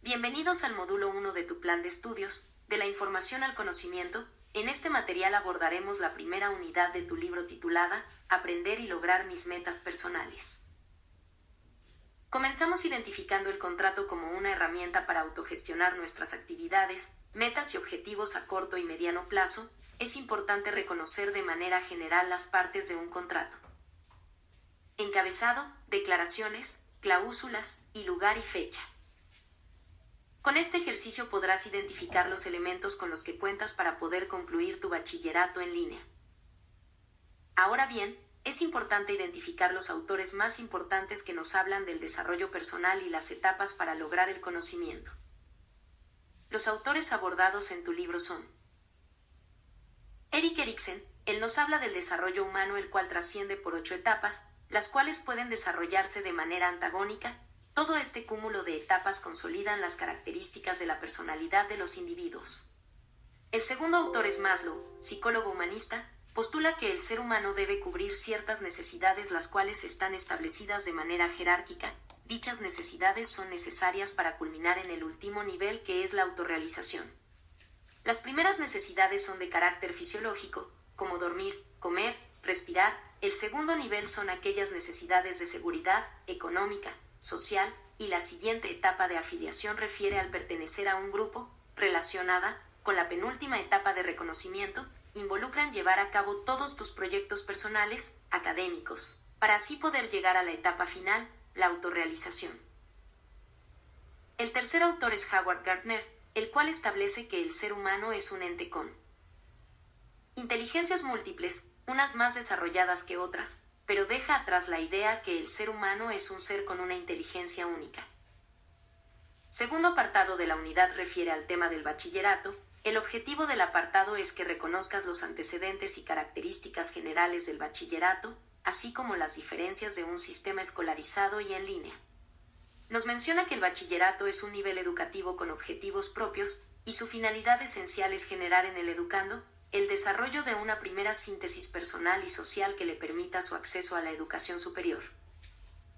Bienvenidos al módulo 1 de tu plan de estudios, de la información al conocimiento. En este material abordaremos la primera unidad de tu libro titulada Aprender y lograr mis metas personales. Comenzamos identificando el contrato como una herramienta para autogestionar nuestras actividades, metas y objetivos a corto y mediano plazo. Es importante reconocer de manera general las partes de un contrato. Encabezado, declaraciones, cláusulas y lugar y fecha. Con este ejercicio podrás identificar los elementos con los que cuentas para poder concluir tu bachillerato en línea. Ahora bien, es importante identificar los autores más importantes que nos hablan del desarrollo personal y las etapas para lograr el conocimiento. Los autores abordados en tu libro son: Erik Eriksen. Él nos habla del desarrollo humano, el cual trasciende por 8 etapas, las cuales pueden desarrollarse de manera antagónica. Todo este cúmulo de etapas consolidan las características de la personalidad de los individuos. El segundo autor es Maslow, psicólogo humanista. Postula que el ser humano debe cubrir ciertas necesidades, las cuales están establecidas de manera jerárquica. Dichas necesidades son necesarias para culminar en el último nivel, que es la autorrealización. Las primeras necesidades son de carácter fisiológico, como dormir, comer, respirar. El segundo nivel son aquellas necesidades de seguridad, económica, social, y la siguiente etapa de afiliación refiere al pertenecer a un grupo, relacionada con la penúltima etapa de reconocimiento. Involucran llevar a cabo todos tus proyectos personales, académicos, para así poder llegar a la etapa final, la autorrealización. El tercer autor es Howard Gardner, el cual establece que el ser humano es un ente con inteligencias múltiples, unas más desarrolladas que otras, pero deja atrás la idea que el ser humano es un ser con una inteligencia única. Segundo apartado de la unidad refiere al tema del bachillerato. El objetivo del apartado es que reconozcas los antecedentes y características generales del bachillerato, así como las diferencias de un sistema escolarizado y en línea. Nos menciona que el bachillerato es un nivel educativo con objetivos propios, y su finalidad esencial es generar en el educando el desarrollo de una primera síntesis personal y social que le permita su acceso a la educación superior.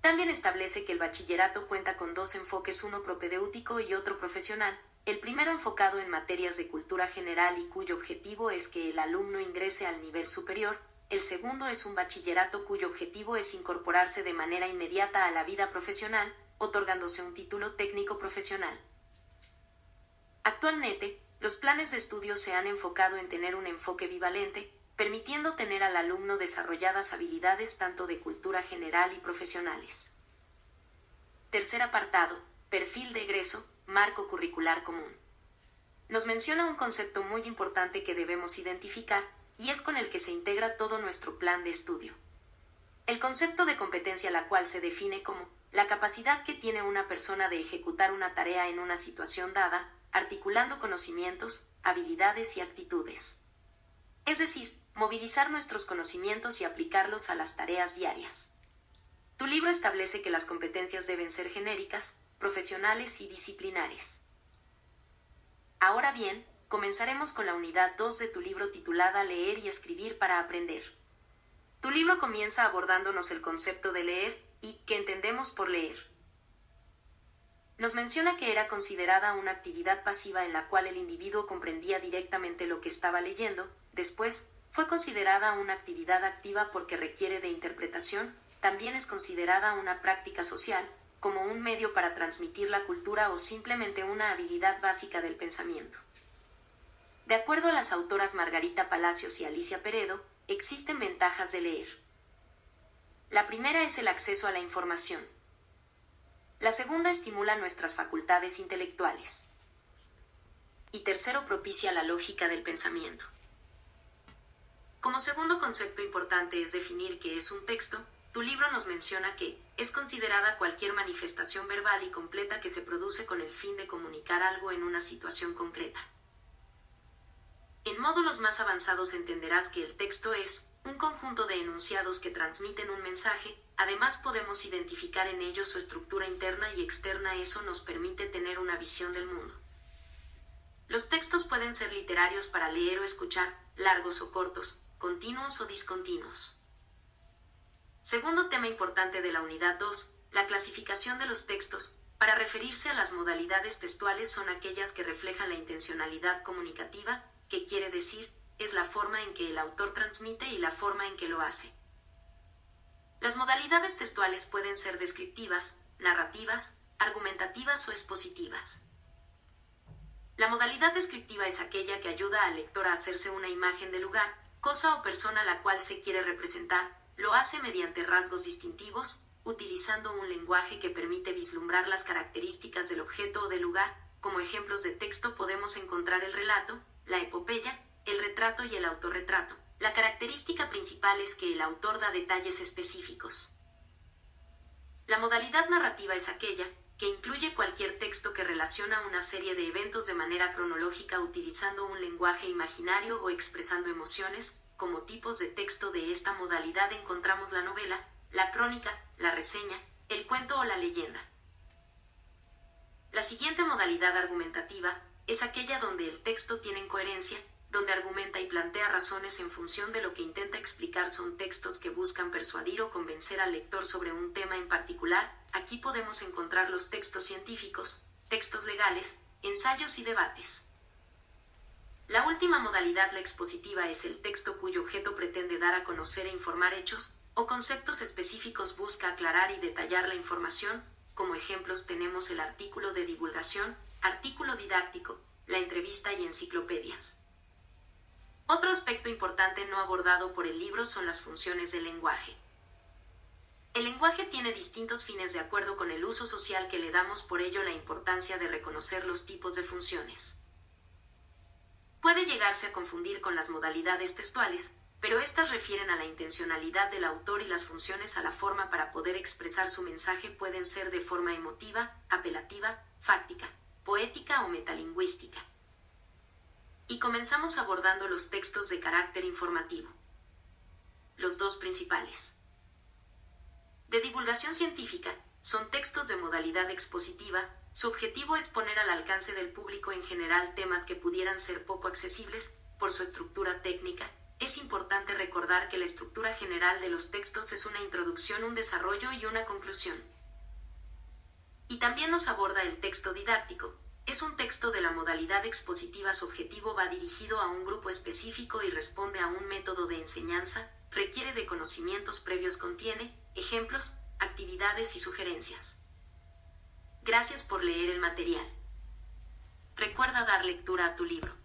También establece que el bachillerato cuenta con 2 enfoques, uno propedéutico y otro profesional. El primero enfocado en materias de cultura general y cuyo objetivo es que el alumno ingrese al nivel superior. El segundo es un bachillerato cuyo objetivo es incorporarse de manera inmediata a la vida profesional, otorgándose un título técnico profesional. Actualmente, los planes de estudio se han enfocado en tener un enfoque bivalente, permitiendo tener al alumno desarrolladas habilidades tanto de cultura general y profesionales. Tercer apartado, perfil de egreso, marco curricular común. Nos menciona un concepto muy importante que debemos identificar, y es con el que se integra todo nuestro plan de estudio. El concepto de competencia, la cual se define como la capacidad que tiene una persona de ejecutar una tarea en una situación dada, articulando conocimientos, habilidades y actitudes. Es decir, movilizar nuestros conocimientos y aplicarlos a las tareas diarias. Tu libro establece que las competencias deben ser genéricas, profesionales y disciplinares. Ahora bien, comenzaremos con la unidad 2 de tu libro titulada Leer y escribir para aprender. Tu libro comienza abordándonos el concepto de leer y qué entendemos por leer. Nos menciona que era considerada una actividad pasiva en la cual el individuo comprendía directamente lo que estaba leyendo. Después, fue considerada una actividad activa porque requiere de interpretación. También es considerada una práctica social, como un medio para transmitir la cultura o simplemente una habilidad básica del pensamiento. De acuerdo a las autoras Margarita Palacios y Alicia Peredo, existen ventajas de leer. La primera es el acceso a la información. La segunda estimula nuestras facultades intelectuales. Y tercero, propicia la lógica del pensamiento. Como segundo concepto importante es definir qué es un texto. Tu libro nos menciona que es considerada cualquier manifestación verbal y completa que se produce con el fin de comunicar algo en una situación concreta. En módulos más avanzados entenderás que el texto es un conjunto de enunciados que transmiten un mensaje. Además, podemos identificar en ellos su estructura interna y externa. Eso nos permite tener una visión del mundo. Los textos pueden ser literarios para leer o escuchar, largos o cortos, continuos o discontinuos. Segundo tema importante de la unidad 2, la clasificación de los textos. Para referirse a las modalidades textuales son aquellas que reflejan la intencionalidad comunicativa, que quiere decir, es la forma en que el autor transmite y la forma en que lo hace. Las modalidades textuales pueden ser descriptivas, narrativas, argumentativas o expositivas. La modalidad descriptiva es aquella que ayuda al lector a hacerse una imagen del lugar, cosa o persona a la cual se quiere representar, lo hace mediante rasgos distintivos, utilizando un lenguaje que permite vislumbrar las características del objeto o del lugar. Como ejemplos de texto podemos encontrar el relato, la epopeya, el retrato y el autorretrato. La característica principal es que el autor da detalles específicos. La modalidad narrativa es aquella que incluye cualquier texto que relaciona una serie de eventos de manera cronológica utilizando un lenguaje imaginario o expresando emociones. Como tipos de texto de esta modalidad encontramos la novela, la crónica, la reseña, el cuento o la leyenda. La siguiente modalidad argumentativa es aquella donde el texto tiene coherencia, donde argumenta y plantea razones en función de lo que intenta explicar. Son textos que buscan persuadir o convencer al lector sobre un tema en particular. Aquí podemos encontrar los textos científicos, textos legales, ensayos y debates. La última modalidad, la expositiva, es el texto cuyo objeto pretende dar a conocer e informar hechos o conceptos específicos, busca aclarar y detallar la información. Como ejemplos tenemos el artículo de divulgación, artículo didáctico, la entrevista y enciclopedias. Otro aspecto importante no abordado por el libro son las funciones del lenguaje. El lenguaje tiene distintos fines de acuerdo con el uso social que le damos, por ello la importancia de reconocer los tipos de funciones. Puede llegarse a confundir con las modalidades textuales, pero estas refieren a la intencionalidad del autor y las funciones a la forma para poder expresar su mensaje. Pueden ser de forma emotiva, apelativa, fáctica, poética o metalingüística. Y comenzamos abordando los textos de carácter informativo. Los dos principales. De divulgación científica, son textos de modalidad expositiva. Su objetivo es poner al alcance del público en general temas que pudieran ser poco accesibles por su estructura técnica. Es importante recordar que la estructura general de los textos es una introducción, un desarrollo y una conclusión. Y también nos aborda el texto didáctico. Es un texto de la modalidad expositiva. Su objetivo va dirigido a un grupo específico y responde a un método de enseñanza, requiere de conocimientos previos, contiene ejemplos, actividades y sugerencias. Gracias por leer el material. Recuerda dar lectura a tu libro.